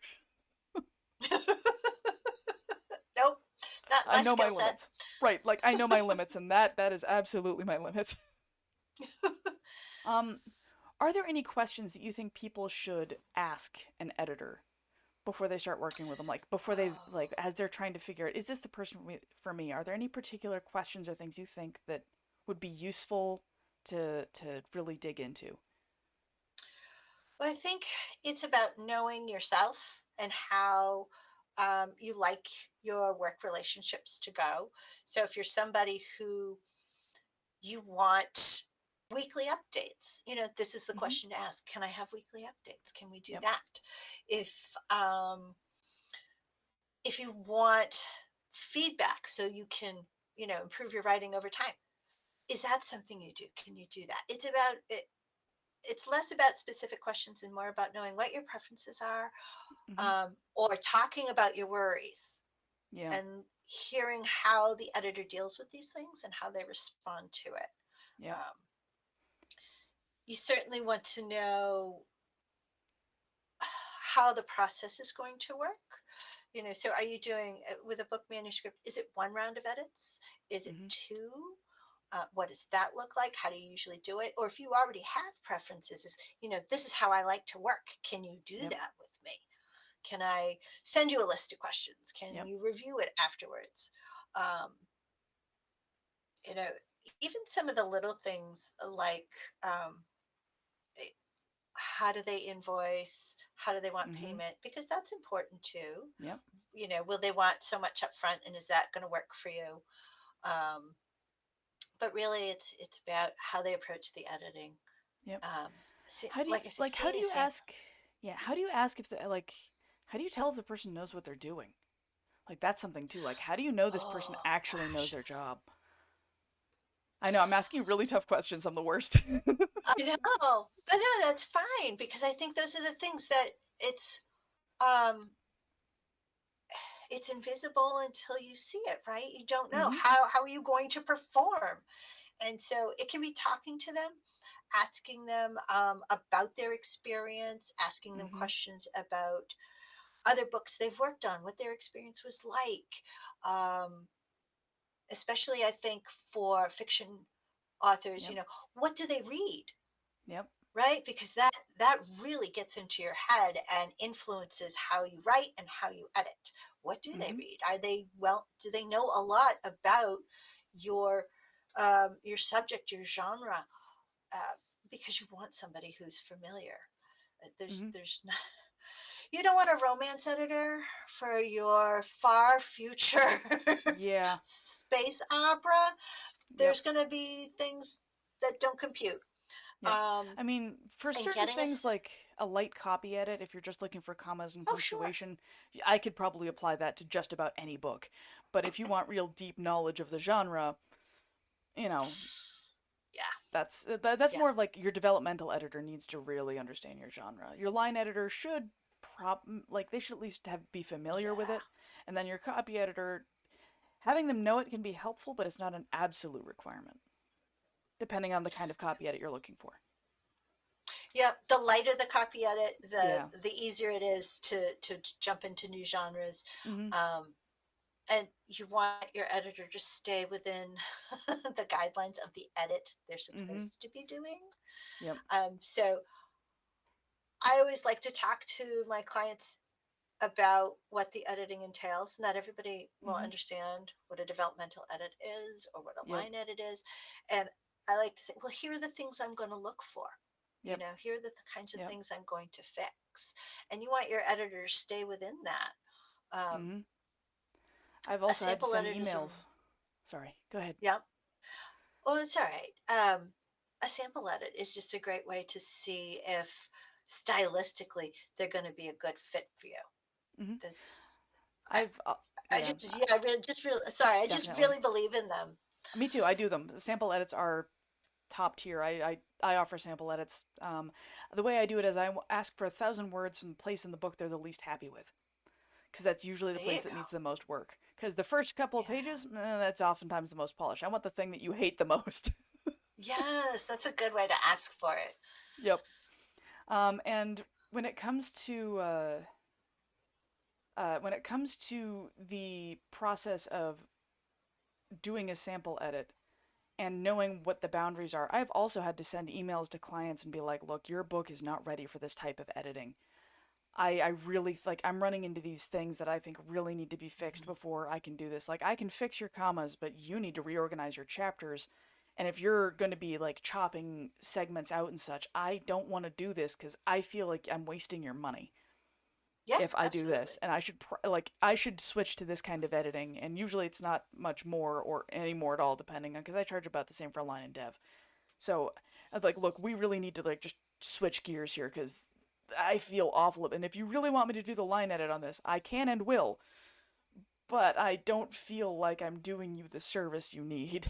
Nope. Not I my know my skill set. limits. Right, like I know my limits, and that is absolutely my limits. Um, are there any questions that you think people should ask an editor before they start working with them? Like before they like Oh, as they're trying to figure out, is this the person for me? Are there any particular questions or things you think that would be useful to really dig into? well, I think it's about knowing yourself and how you like your work relationships to go. So if you're somebody who you want weekly updates, this is the Mm-hmm. question to ask. Can I have weekly updates? Can we do Yep. that? If if you want feedback so you can, improve your writing over time, is that something you do? Can you do that? It's less about specific questions and more about knowing what your preferences are, Mm-hmm. or talking about your worries Yeah. and hearing how the editor deals with these things and how they respond to it. Yep. Um, you certainly want to know how the process is going to work. So are you doing with a book manuscript? Is it one round of edits? Is it Mm-hmm. two? What does that look like? How do you usually do it? Or if you already have preferences, this is how I like to work. Can you do Yep. that with me? Can I send you a list of questions? Can Yep. you review it afterwards? Um, you know, Even some of the little things like, um, eh, how do they invoice? How do they want Mm-hmm. payment? Because that's important too. Yep. Will they want so much up front, and is that going to work for you? Um, but really, it's about how they approach the editing. Yep. Um, How do you like I say, like how seeing do a you sample. ask yeah, how do you ask if the like how do you tell if the person knows what they're doing? Like that's something too. Like how do you know this person Oh actually knows gosh, their job? I know I'm asking you really tough questions. I'm the worst. I know, but no, that's fine because I think those are the things that it's um it's invisible until you see it, right? You don't know Mhm. how are you going to perform, and so it can be talking to them, asking them about their experience, asking them Mhm. questions about other books they've worked on, what their experience was like. Especially, I think for fiction authors, Yep. what do they read, Yep. right? Because that really gets into your head and influences how you write and how you edit. What do they Mhm. read? Are they well? Do they know a lot about your your subject, your genre? Uh, because you want somebody who's familiar. Mhm. There's not, you don't want a romance editor for your far future Yeah. space opera. Yep. There's going to be things that don't compute. Yep. Um, I mean, for and certain getting things us, like a light copy edit, if you're just looking for commas and oh, sure. punctuation, I could probably apply that to just about any book. But if you want real deep knowledge of the genre, you know, Yeah, that's yeah, more of like your developmental editor needs to really understand your genre. Your line editor should like they should at least be familiar with Yeah. it. And then your copy editor, having them know it can be helpful, but it's not an absolute requirement, depending on the kind of copy edit you're looking for. Yep. The lighter the copy edit, Yeah. the easier it is to jump into new genres. Mm-hmm. Um, and you want your editor to stay within the guidelines of the edit they're Mm-hmm. supposed to be doing. Yep. So I always like to talk to my clients about what the editing entails. Not everybody will Mm-hmm. understand what a developmental edit is or what a Yep. line edit is. And I like to say, well, here are the things I'm going to look for. Yep. Here are the kinds of Yep. things I'm going to fix. And you want your editor to stay within that. Um, Mm-hmm. I've a also had to sample send edit is a, emails. Sorry, go ahead. yeah, oh, it's all right. A sample edit is just a great way to see if stylistically they're going to be a good fit for you. Mm-hmm. That's I've I yeah, just, yeah, I really, just really, sorry, I just definitely. really believe in them. Me too. I do them. Sample edits are top tier. I offer sample edits. The way I do it is ask for 1,000 words from the place in the book they're the least happy with, because that's usually the There you place that go. needs the most work. Because the first couple of Yeah. pages, that's oftentimes the most polished. I want the thing that you hate the most. Yes, that's a good way to ask for it. Yep. And when it comes to the process of doing a sample edit and knowing what the boundaries are, I've also had to send emails to clients and be like, look, your book is not ready for this type of editing. I really like I'm running into these things that I think really need to be fixed Mhm. before I can do this. Like I can fix your commas, but you need to reorganize your chapters. And if you're going to be like chopping segments out and such, I don't want to do this because I feel like I'm wasting your money Yeah, if I do this. absolutely. And I should switch to this kind of editing. And usually it's not much more or any more at all, depending on because I charge about the same for line and dev. So I was like, look, we really need to like just switch gears here because I feel awful. And if you really want me to do the line edit on this, I can and will. But I don't feel like I'm doing you the service you need.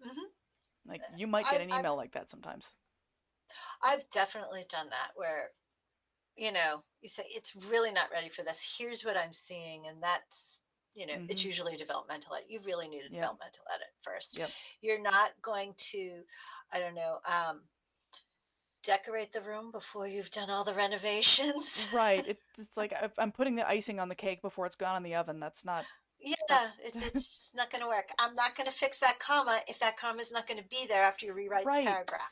Hmm. Like you might get I've, an I've, email like that sometimes. I've definitely done that where, you say, it's really not ready for this. Here's what I'm seeing. And that's, it's Mm-hmm. usually a developmental edit. You really need a Yep. developmental edit first. Yep. You're not going to, I don't know, decorate the room before you've done all the renovations. Right. It's like I'm putting the icing on the cake before it's gone in the oven. That's not. Yeah, That's it's just not going to work. I'm not going to fix that comma if that comma is not going to be there after you rewrite the right. paragraph.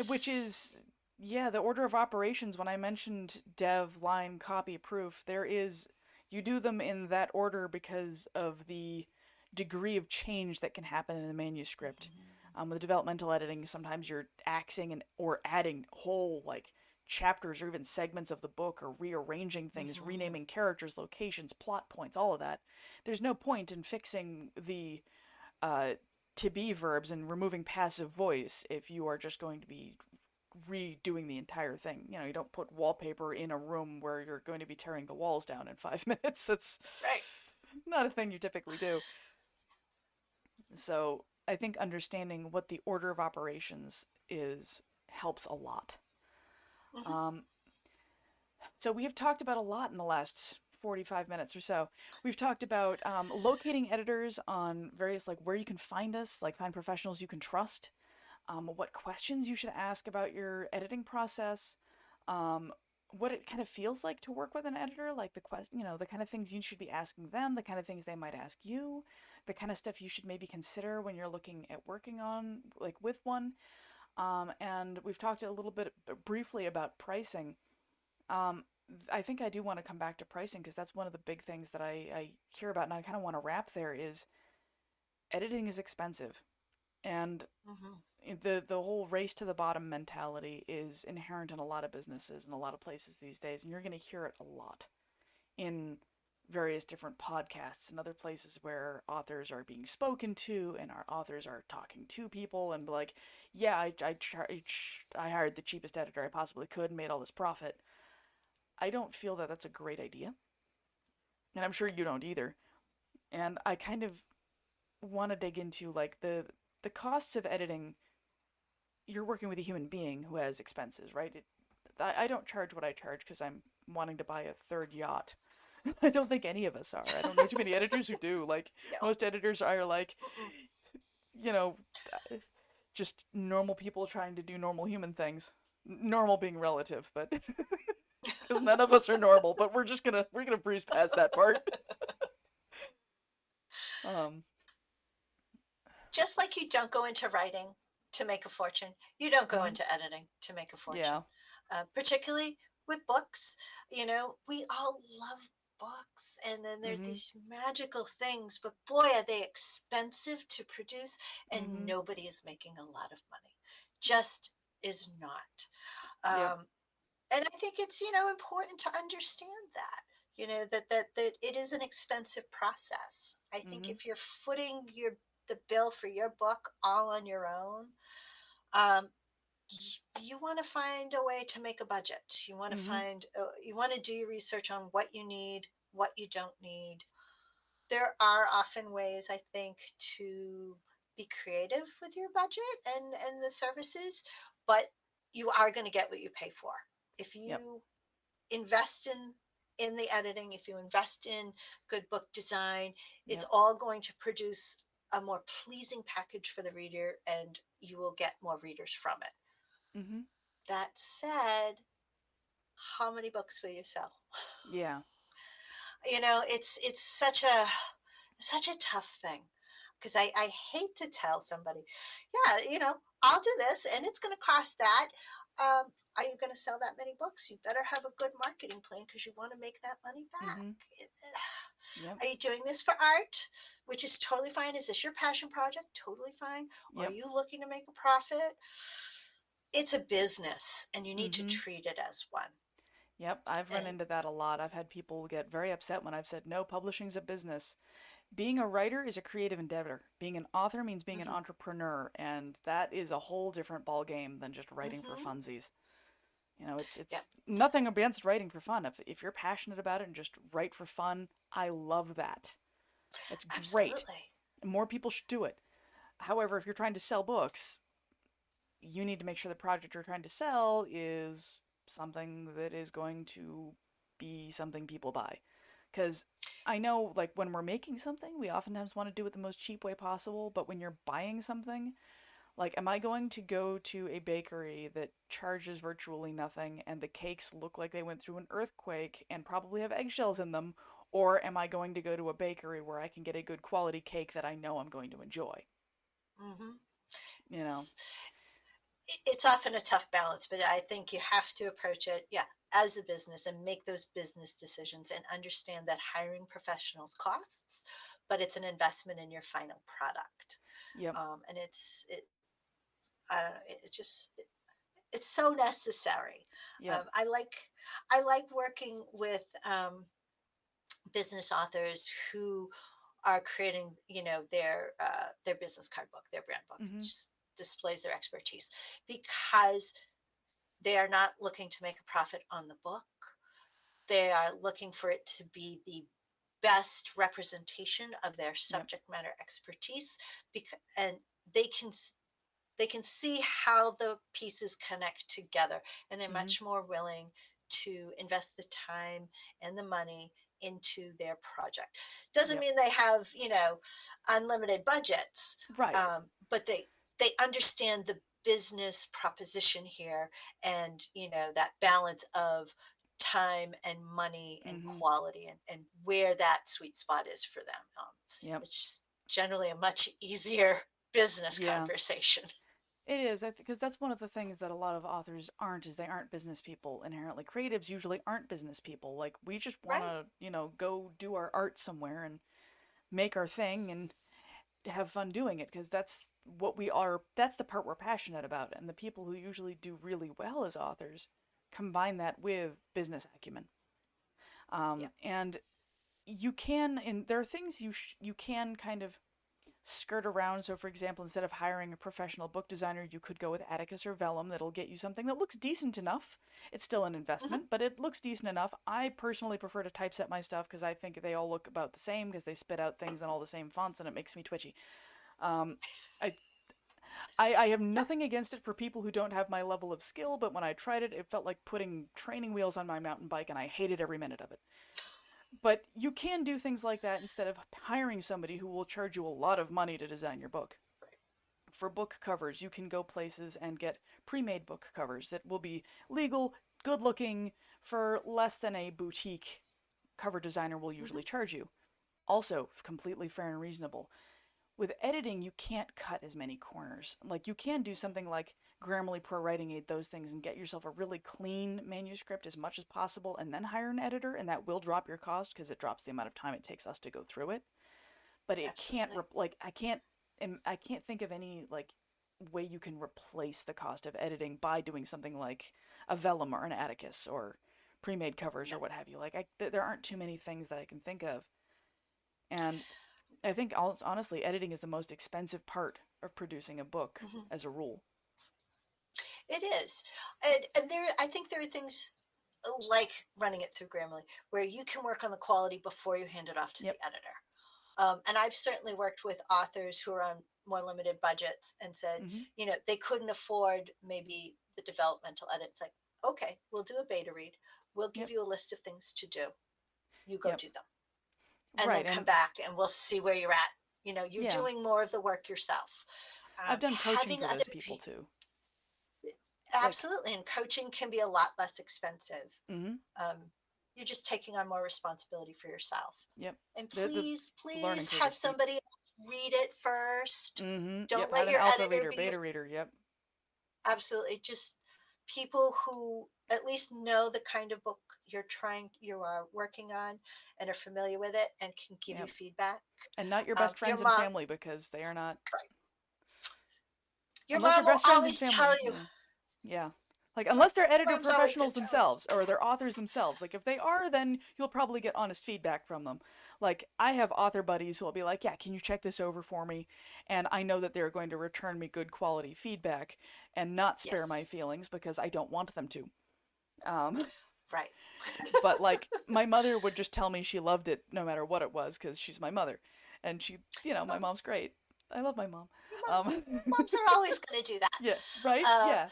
Which is yeah, the order of operations. When I mentioned dev, line, copy, proof, there is you do them in that order because of the degree of change that can happen in a manuscript. Mhm. With developmental editing, sometimes you're axing and or adding whole like chapters or even segments of the book or rearranging things, Mhm. renaming characters, locations, plot points, all of that. There's no point in fixing the uh, to be verbs and removing passive voice if you are just going to be redoing the entire thing. You don't put wallpaper in a room where you're going to be tearing the walls down in 5 minutes. That's Right. not a thing you typically do. So I think understanding what the order of operations is helps a lot. Mhm. Um, so we have talked about a lot in the last 45 minutes or so. We've talked about locating editors on various, like where you can find us, like find professionals you can trust, what questions you should ask about your editing process, um, what it kind of feels like to work with an editor, like the kind of things you should be asking them, the kind of things they might ask you, the kind of stuff you should maybe consider when you're looking at working on, like with one. And we've talked a little bit briefly about pricing. Um, I think I do want to come back to pricing because that's one of the big things that I hear about, and I kind of want to wrap there is editing is expensive. And Mhm. the whole race to the bottom mentality is inherent in a lot of businesses and a lot of places these days, and you're going to hear it a lot in various different podcasts and other places where authors are being spoken to and our authors are talking to people and like, yeah, I hired the cheapest editor I possibly could and made all this profit. I don't feel that that's a great idea, and I'm sure you don't either. And I kind of want to dig into like the costs of editing. You're working with a human being who has expenses, right? I don't charge what I charge because I'm wanting to buy a third yacht. I don't think any of us are. I don't know too many editors who do. Like, No. most editors are like, Mm-mm. you know, uh, just normal people trying to do normal human things. Normal being relative, but because none of us are normal, but we're gonna breeze past that part. Um, Just like you don't go into writing to make a fortune, you don't go mhm, into editing to make a fortune. yeah. Particularly with books, we all love books, and then there's Mhm. these magical things, but boy, are they expensive to produce, and Mhm. nobody is making a lot of money. Just is not. Yep. And I think it's important to understand that that it is an expensive process. I think Mhm. if you're footing the bill for your book all on your own, um, you want to find a way to make a budget. Mhm. You want to do your research on what you need, what you don't need. There are often ways, I think, to be creative with your budget and the services, but you are going to get what you pay for. If Yep. you invest in the editing, if you invest in good book design, it's Yep. all going to produce a more pleasing package for the reader, and you will get more readers from it. Mhm. That said, how many books will you sell? Yeah. It's such a tough thing, because I hate to tell somebody, yeah, I'll do this and it's going to cost that. Are you going to sell that many books? You better have a good marketing plan, because you want to make that money back. Mhm. Yep. Are you doing this for art, which is totally fine? Is this your passion project? Totally fine. Or are Yep. you looking to make a profit? It's a business, and you need to Mhm. treat it as one. Yep. I've run And into that a lot. I've had people get very upset when I've said, no, publishing's a business. Being a writer is a creative endeavor. Being an author means being an hmm entrepreneur, and that is a whole different ball game than just writing for hmm funsies. It's yeah, nothing against writing for fun. If you're passionate about it and just write for fun, I love that. That's great. absolutely. More people should do it. However, if you're trying to sell books, you need to make sure the project you're trying to sell is something that is going to be something people buy. Because I know, like, when we're making something, we oftentimes want to do it the most cheap way possible, but when you're buying something, like, am I going to go to a bakery that charges virtually nothing and the cakes look like they went through an earthquake and probably have eggshells in them? Or am I going to go to a bakery where I can get a good quality cake that I know I'm going to enjoy? hmm You know? it's often a tough balance, but I think you have to approach it, yeah, as a business, and make those business decisions, and understand that hiring professionals costs, but it's an investment in your final product. Yep. And I don't know, it's so necessary. Yep. I like working with business authors who are creating, their business card book, their brand book, Mm-hmm. which displays their expertise, because they are not looking to make a profit on the book. They are looking for it to be the best representation of their Yep. subject matter expertise, and they can they can see how the pieces connect together, and they're Mm-hmm. much more willing to invest the time and the money into their project. Doesn't Yep. mean they have unlimited budgets, Right. but they understand the business proposition here, and that balance of time and money and Mm-hmm. quality, and where that sweet spot is for them. Yep. It's generally a much easier business Yeah. conversation. It is, because that's one of the things that a lot of authors aren't, is they aren't business people inherently. Creatives usually aren't business people. Like, we just want Right. to, go do our art somewhere and make our thing and have fun doing it, because that's what we are. That's the part we're passionate about. And the people who usually do really well as authors combine that with business acumen. Yeah. And and there are things you can kind of skirt around. So, for example, instead of hiring a professional book designer, you could go with Atticus or Vellum. That'll get you something that looks decent enough. It's still an hmm investment, but it looks decent enough. I personally prefer to typeset my stuff because I think they all look about the same, because they spit out things in all the same fonts and it makes me twitchy. Um, I I have nothing against it for people who don't have my level of skill, but when I tried it, it felt like putting training wheels on my mountain bike, and I hated every minute of it. But you can do things like that instead of hiring somebody who will charge you a lot of money to design your book. For book covers, you can go places and get pre-made book covers that will be legal, good looking, for less than a boutique cover designer will Hmm. usually charge you. Also, completely fair and reasonable. With editing, you can't cut as many corners. Like, you can do something like Grammarly Pro Writing Aid, those things, and get yourself a really clean manuscript as much as possible, and then hire an editor, and that will drop your cost because it drops the amount of time it takes us to go through it. But it can't, Absolutely. like, I can't think of any, like, way you can replace the cost of editing by doing something like a Vellum or an Atticus or pre-made covers No. or what have you. Like, there aren't too many things that I can think of. And I think honestly, editing is the most expensive part of producing a book Hmm. as a rule. It is, and there, I think there are things like running it through Grammarly where you can work on the quality before you hand it off to the Yep. editor. And I've certainly worked with authors who are on more limited budgets and said, Hmm. they couldn't afford maybe the developmental edit. It's like, okay, we'll do a beta read. We'll give Yep. you a list of things to do. You go Yep. do them and then Right. come And back and we'll see where you're at. You're yeah, doing more of the work yourself. I've done coaching Having for other those people people, too. Like, absolutely, and coaching can be a lot less expensive. hmm, Um, you're just taking on more responsibility for yourself. yep. And The please, the learning please curve have is steep. somebody else read it first. Hmm. Yep. Don't Have let an your alpha editor reader, be your, beta reader. Yep. absolutely, just people who at least know the kind of book you are working on and are familiar with it and can give you Yep. feedback. And not your Um, best your friends and mom, family because they are not. your Unless your mom will best friends and always family, tell you. yeah. Yeah. Like, unless they're Your editor mom's always going professionals to tell you. themselves, or they're authors themselves. Like, if they are, then you'll probably get honest feedback from them. Like, I have author buddies who will be like, yeah, can you check this over for me? And I know that they're going to return me good quality feedback and not spare my Yes, feelings because I don't want them to. Um, right. but, like, my mother would just tell me she loved it no matter what it was because she's my mother. And my Um, mom's great. I love my mom. your Um, moms are always going to do that. yeah, right? Uh, Yeah.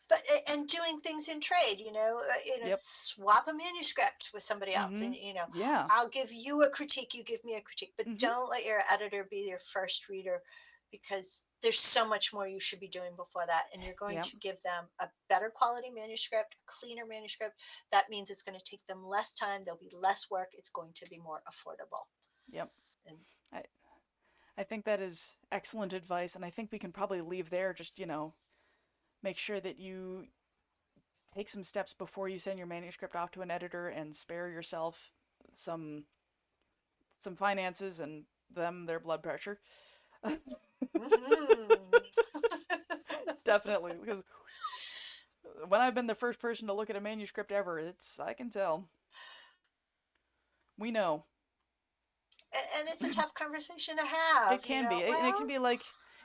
but and doing things in trade, Yep. swap a manuscript with somebody else, Mm-hmm. and Yeah. I'll give you a critique, you give me a critique, but Mm-hmm. don't let your editor be your first reader, because there's so much more you should be doing before that, and you're going Yep. to give them a better quality manuscript, a cleaner manuscript. That means it's going to take them less time, there'll be less work, it's going to be more affordable. Yep. And I I think that is excellent advice, and I think we can probably leave there. Just, make sure that you take some steps before you send your manuscript off to an editor and spare yourself some some finances and them their blood pressure. mhm. Definitely, because when I've been the first person to look at a manuscript ever, I can tell. We know. And it's a tough conversation to have, It can be. And it can well, be like,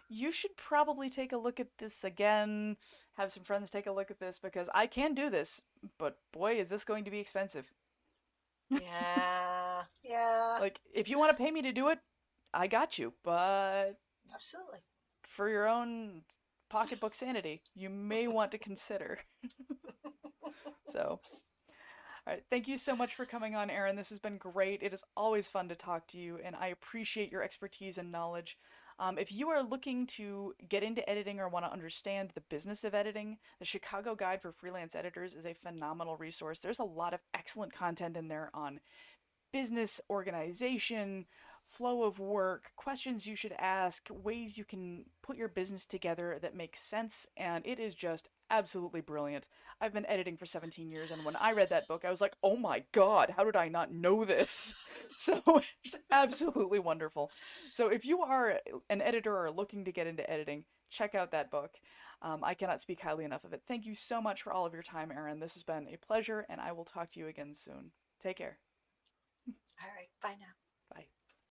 you should probably take a look at this again, have some friends take a look at this because I can do this, but boy, is this going to be expensive. yeah, yeah, Like, if you want to pay me to do it, I got you, but absolutely. for your own pocketbook sanity, you may want to consider. So, all right, thank you so much for coming on, Erin. This has been great. It is always fun to talk to you, and I appreciate your expertise and knowledge. If you are looking to get into editing or want to understand the business of editing, the Chicago Guide for Freelance Editors is a phenomenal resource. There's a lot of excellent content in there on business organization, flow of work, questions you should ask, ways you can put your business together that makes sense, and it is just absolutely brilliant. I've been editing for 17 years, and when I read that book, I was like, oh my god, how did I not know this? So, it's absolutely wonderful. So, if you are an editor or looking to get into editing, check out that book. I cannot speak highly enough of it. Thank you so much for all of your time, Erin. This has been a pleasure, and I will talk to you again soon. Take care. All right, bye now.